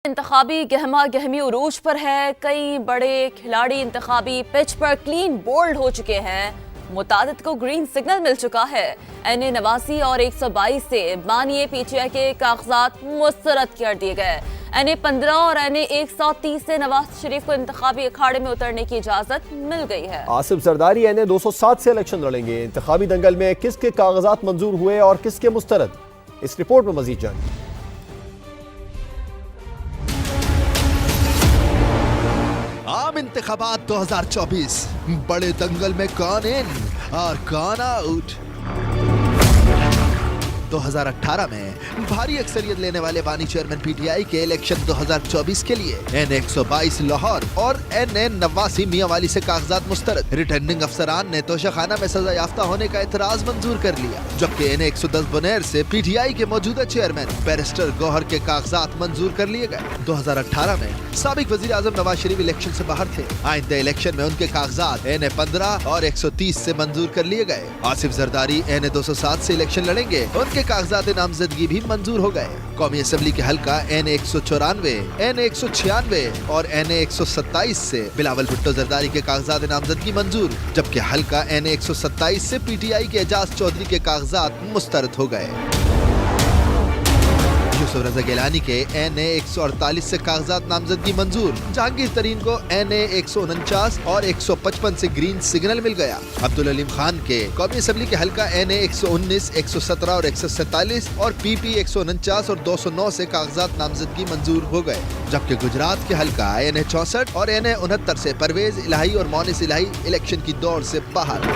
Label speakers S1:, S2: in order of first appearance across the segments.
S1: इंतखाबी गहमा गहमी उरूज पर है। कई बड़े खिलाड़ी इंतखाबी पिच पर क्लीन बोल्ड हो चुके हैं। मुतादिद को ग्रीन सिग्नल मिल चुका है। NA 89 और 122 से बानिए PTI के कागजात मुस्तरद कर दिए गए। NA 15 और NA 130 से नवाज शरीफ को इंतखाबी अखाड़े में उतरने की इजाजत मिल गई है।
S2: आसिफ जरदारी NA 207 से इलेक्शन लड़ेंगे। इंतखाबी दंगल में किसके कागजात मंजूर हुए और किसके मुस्तरद, इस रिपोर्ट में मजीद जानिए।
S3: आम इंतखाबात 2024, बड़े दंगल में कौन इन और कौन आउट। 2018 में भारी अक्सरियत लेने वाले बानी चेयरमैन PTI के इलेक्शन 2024 के लिए NA 122 लाहौर और NA 89 मियांवाली से कागजात मुस्तरद। रिटर्निंग अफसरान ने तोशाखाना में सजा याफ्ता होने का इतराज मंजूर कर लिया, जबकि NA 110 बुनेर से PTI के मौजूदा चेयरमैन बैरिस्टर गौहर के कागजात मंजूर कर लिए गए। 2018 में साबिक वजीर आजम नवाज शरीफ इलेक्शन से बाहर थे। आइंदे इलेक्शन में उनके कागजात NA 15 और 130 से मंजूर कर लिए गए। आसिफ जरदारी NA 207 से इलेक्शन लड़ेंगे। उनके कागजात नामजदगी भी मंजूर हो गए। कौमी असेंबली के हल्का NA 194, NA 196 और NA 127 से बिलावल भुट्टो जरदारी के कागजात नामजदगी मंजूर, जबकि हल्का NA 127 से PTI के एजाज चौधरी के कागजात मुस्तरद हो गए। यूसुफ रजा गिलानी के NA 148 से कागजात नामजदगी मंजूर। जहांगीर तरीन को NA 149 और 155 से ग्रीन सिग्नल मिल गया। अब्दुल अलीम खान के कौमी असेंबली के हल्का NA 119, 117 और 147 और PP 149 और 209 से कागजात नामजदगी मंजूर हो गए, जबकि गुजरात के हल्का NA 64 और NA 69 से परवेज इलाही और मोनिस इलाही इलेक्शन की दौड़ से बाहर।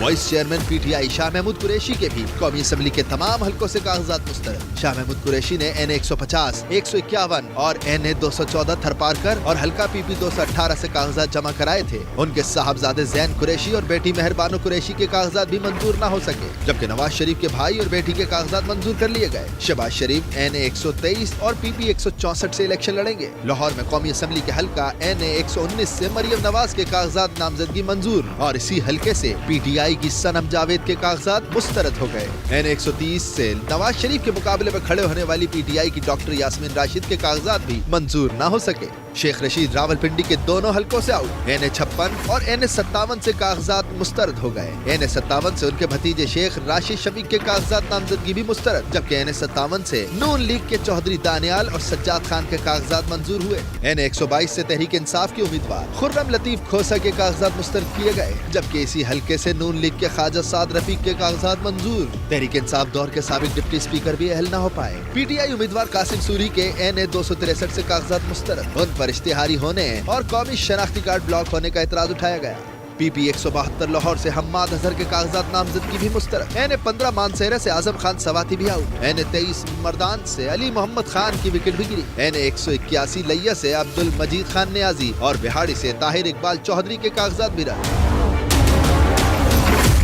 S3: Vice chairman PTI Shah Mahmood Qureshi के भी कौमी असेंबली के तमाम हल्कों से कागजात मुस्तरद। शाह महमूद कुरैशी ने NA 150, 151 और NA 214 थरपारकर और हल्का PP 218 से कागजात जमा कराए थे। उनके साहबजादे जैन कुरैशी और बेटी मेहरबानो कुरैशी के कागजात भी मंजूर न हो सके, जबकि नवाज शरीफ के भाई और बेटी के कागजात मंजूर कर लिए गए। शहबाज शरीफ NA 123 और PP 164 से इलेक्शन लड़ेंगे। लाहौर में कौमी असेंबली के हल्का NA 119 से मरियम नवाज के कागजात नामजदगी मंजूर और इसी हल्के से PTI की सनम जावेद के कागजात मुस्तरद हो गए। NA 130 से नवाज शरीफ के मुकाबले में खड़े होने वाली PTI की डॉक्टर यास्मीन राशिद के कागजात भी मंजूर न हो सके। शेख रशीद रावलपिंडी के दोनों हलकों से आउट। NA 56 और NA 57 से कागजात मुस्तरद हो गए। NA 57 से उनके भतीजे शेख राशिद शफीक के कागजात नामजदगी भी मुस्तरद, जबकि NA 57 से नून लीग के चौधरी दानियाल और सज्जाद खान के कागजात मंजूर हुए। NA 122 से तहरीक इंसाफ के उम्मीदवार खुर्रम लतीफ खोसा के कागजात मुस्तरद किए गए, जबकि इसी हल्के से नून लीग के ख्वाजा साद रफीक के कागजात मंजूर। तहरीक इंसाफ दौर के साबिक डिप्टी स्पीकर भी अहल न हो पाए। PTI उम्मीदवार कासिम सूरी के NA 263 से कागजात मुस्तरद। उन पर इश्तिहारी होने और कौमी शनाख्ती कार्ड ब्लॉक होने का इतराज उठाया गया। PP 172 लाहौर से हम्माद अजहर के कागजात नामजदगी भी मुस्तरद। NA 15 मानसेरा से आजम खान सवाती भी आउट। NA 23 मर्दान से अली मोहम्मद खान की विकेट भी गिरी। NA 181 लैया से अब्दुल मजीद खान नियाजी और बिहाड़ी से ताहिर इकबाल चौधरी के कागजात भी रहे।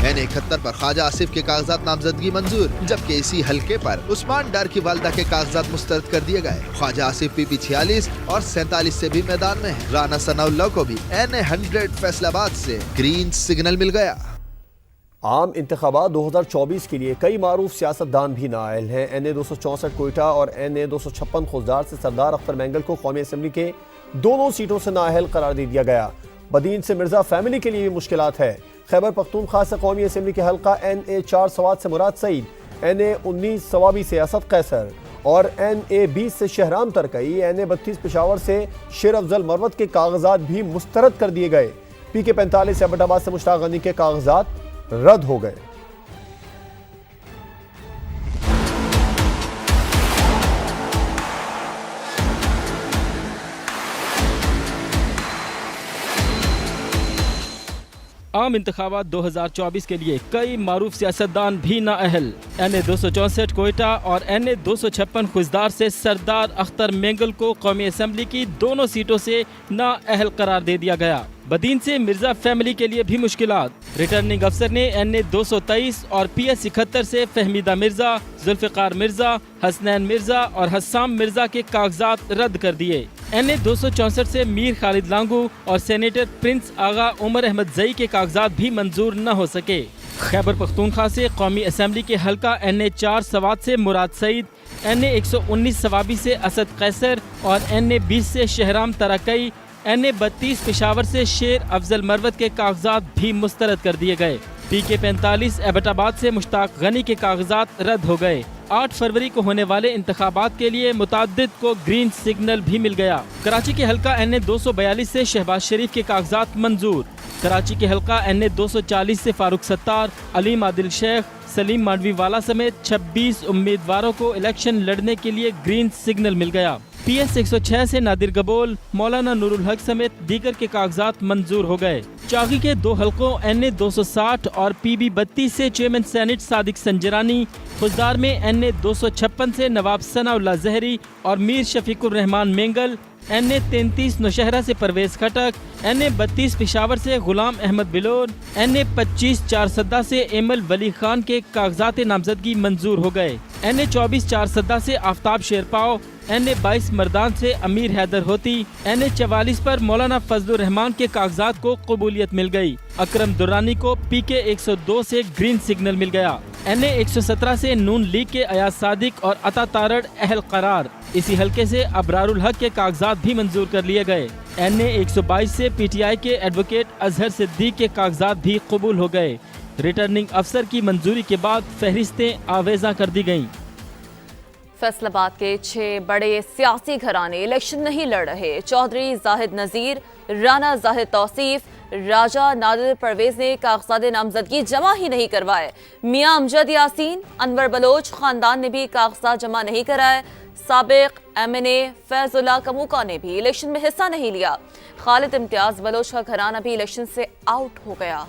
S3: NA 71 पर ख्वाजा आसिफ के कागजात नामजदगी मंजूर, जबकि इसी हल्के पर उस्मान डार की वालदा के कागजात मुस्तरद कर दिए गए। ख्वाजा आसिफ PP 46 और 47 से भी मैदान में है। राना सनाउल्लाह को भी NA 100 फैसलाबाद से ग्रीन सिग्नल मिल गया।
S2: आम इंतखाबात 2024 के लिए कई मारूफ सियासतदान भी नाअहल हैं। NA 264 कोयटा और NA 256 खुजदार से सरदार अख्तर मैंगल को कौमी असेंबली के दोनों सीटों से नाअहल करार दे दिया गया। बदीन से मिर्जा फैमिली के लिए भी मुश्किलात है। खैबर पख्तूनख्वा से कौमी असेंबली के हल्का NA 4 सवात से मुराद सईद, NA 19 सवाबी से असद कैसर और NA 20 से शहराम तरकई, NA 32 पेशावर से शेर अफजल मरवत के कागजात भी मुस्तरद कर दिए गए। PK 45 से एबटाबाद से मुश्ताक गनी के कागजात रद्द हो गए।
S4: आम इंतखाबात 2024 के लिए कई मारूफ सियासतदान भी नाअहल। NA 264 कोयटा और NA 256 खुजदार से सरदार अख्तर मैंगल को कौमी असेंबली की दोनों सीटों से नाअहल करार दे दिया गया। बदीन से मिर्जा फैमिली के लिए भी मुश्किलात। रिटर्निंग अफसर ने NA 223 और PS 71 से फहमीदा मिर्जा, जुल्फ़िकार मिर्जा, हसनैन मिर्जा और हस्साम मिर्जा के कागजात रद्द कर दिए। NA 264 से मीर खालिद लांगू और सेनेटर प्रिंस आगा उमर अहमद जई के कागजात भी मंजूर न हो सके। खैबर पख्तूनख्वा से कौमी असेंबली के हल्का NA 4 सवात से मुराद सईद, NA 119 सवाबी से असद कैसर और NA 20 से शहराम तरकई, NA 32 पेशावर से शेर अफजल मरवत के कागजात भी मुस्तरद कर दिए गए। PK 45 एबटाबाद से मुश्ताक गनी के कागजात रद्द हो गए। 8 फरवरी को होने वाले इंतखाबात के लिए मुताद्दिद को ग्रीन सिग्नल भी मिल गया। कराची के हल्का NA 242 से शहबाज शरीफ के कागजात मंजूर। कराची के हल्का NA 240 से फारूक सत्तार, अलीम आदिल शेख, सलीम मांडवी वाला समेत 26 उम्मीदवारों को इलेक्शन लड़ने के लिए ग्रीन सिग्नल मिल गया। PS 106 से नादिर गबोल, मौलाना नूरुल हक समेत दीगर के कागजात मंजूर हो गए। चागी के 2 हलकों NA 260 और PB 32 से चेयरमैन सेनेट सादिक संजरानी, खुजदार में NA 256 से नवाब सनाउल्लाह जहरी और मीर शफीकुर रहमान मेंगल, NA 33 नौशहरा से परवेज खटक, NA 32 पेशावर से गुलाम अहमद बिलोर, NA 25 चारसद्दा से एमल वली खान के कागजात नामजदगी मंजूर हो गए। NA 24 चारसद्दा से आफ्ताब शेरपाव, NA 22 मर्दान से अमीर हैदर होती, NA 44 पर मौलाना फजलुर रहमान के कागजात को कबूलियत मिल गई। अकरम दुरानी को PK 102 से ग्रीन सिग्नल मिल गया। NA 117 से नून लीग के अयाज सादिक और अता तारड़ अहल करार। इसी हलके से अबरारुल हक के कागजात भी मंजूर कर लिए गए। NA 122 से PTI के एडवोकेट अजहर सिद्दीक के कागजात भी कबूल हो गए। रिटर्निंग अफसर की मंजूरी के बाद फहरिस्तें आवेजा कर दी गईं।
S1: फैसलाबाद के 6 बड़े सियासी घराने इलेक्शन नहीं लड़ रहे। चौधरी जाहिद नज़ीर, राना जाहिद तौसीफ, राजा नादिर परवेज ने कागजात नामजदगी जमा ही नहीं करवाए। मियां अमजद यासीन, अनवर बलोच खानदान ने भी कागजात जमा नहीं कराए। साबिक MNA फैजुल्लाह कमूका ने भी इलेक्शन में हिस्सा नहीं लिया। खालिद इम्तियाज बलोच का घराना भी इलेक्शन से आउट हो गया।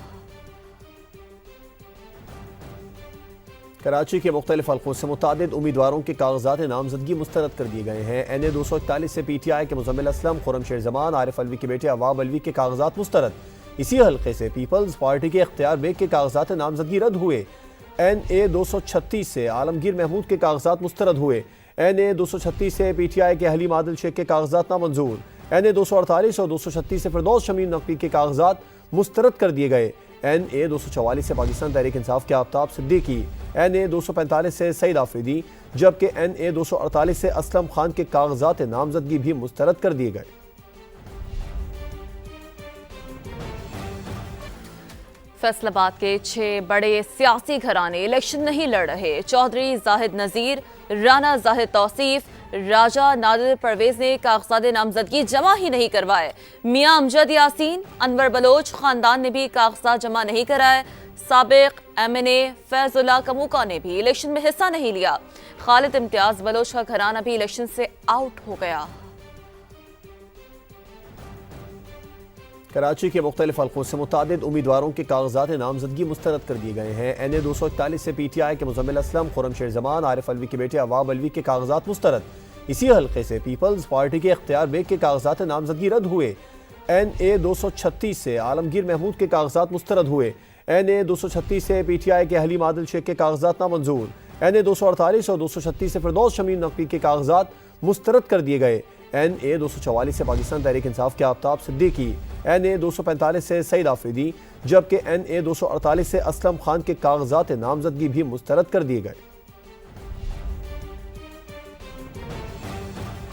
S2: कराची के मुख्तलिफ हल्कों से मुतादिद उम्मीदवारों के कागजात नामजदगी मुस्तरद कर दिए गए हैं। NA 241 से PTI के मुजम्मिल असलम, खुर्रमशेर जमान, आरिफ अलवी के बेटे अवाब अलवी के कागजात मुस्तरद। इसी हल्के से पीपल्स पार्टी के इख्तियार बेग के कागजात नामजदगी रद्द हुए। NA 236 से आलमगीर महमूद के कागजात मुस्तरद हुए। NA 236 से PTI के हलीम आदिल शेख के कागजात नामंजूर। NA 248 और 236 से फिरदौस शमीम नकवी के कागजात मुस्तरद कर दिए गए। NA 244 से पाकिस्तान तहरीक इंसाफ के आफ्ताब सिद्दीकी, NA 245 से सईद आफरीदी, जबकि NA 248 से असलम खान के कागजात नामजदगी भी मुस्तरद कर दिए गए।
S1: फैसलाबाद के 6 बड़े सियासी घराने इलेक्शन नहीं लड़ रहे। चौधरी जाहिद नज़ीर, राना जाहिद तौसीफ, राजा नादिर परवेज ने कागजात नामजदगी जमा ही नहीं करवाए। मियां अमजद यासीन, अनवर बलोच खानदान ने भी कागजात जमा नहीं कराए। साबिक MNA फैजुल्लाह कमूका ने भी इलेक्शन में हिस्सा नहीं लिया। खालिद इम्तियाज बलोच का घराना भी इलेक्शन से आउट हो गया।
S2: कराची के मुख्तलिफ हल्कों से मुतादिद उम्मीदवारों के कागजात नामजदगी मुस्तरद कर दिए गए हैं। NA 241 से PTI के मुजम्मिल असलम, खुर्रमशेर जमान, आरिफ अलवी के बेटे अवाब अलवी के कागजात मुस्तरद। इसी हल्के से पीपल्स पार्टी के इख्तियार बेग के कागजात नामजदगी रद्द हुए। NA 236 से आलमगीर महमूद के कागजात मुस्तरद हुए। NA 236 से PTI के हलीम आदिल शेख के कागजात नामंजूर। NA 248 और 236 से फिरदौस शमीम नकवी के कागजात मुस्तरद कर दिए गए। NA 244 से पाकिस्तान तहरीक इंसाफ के आफ्ताब सिद्दीकी, NA 245 से सईद आफरीदी, जबकि NA 248 से असलम खान के कागजात नामजदगी भी मुस्तरद कर दिए गए।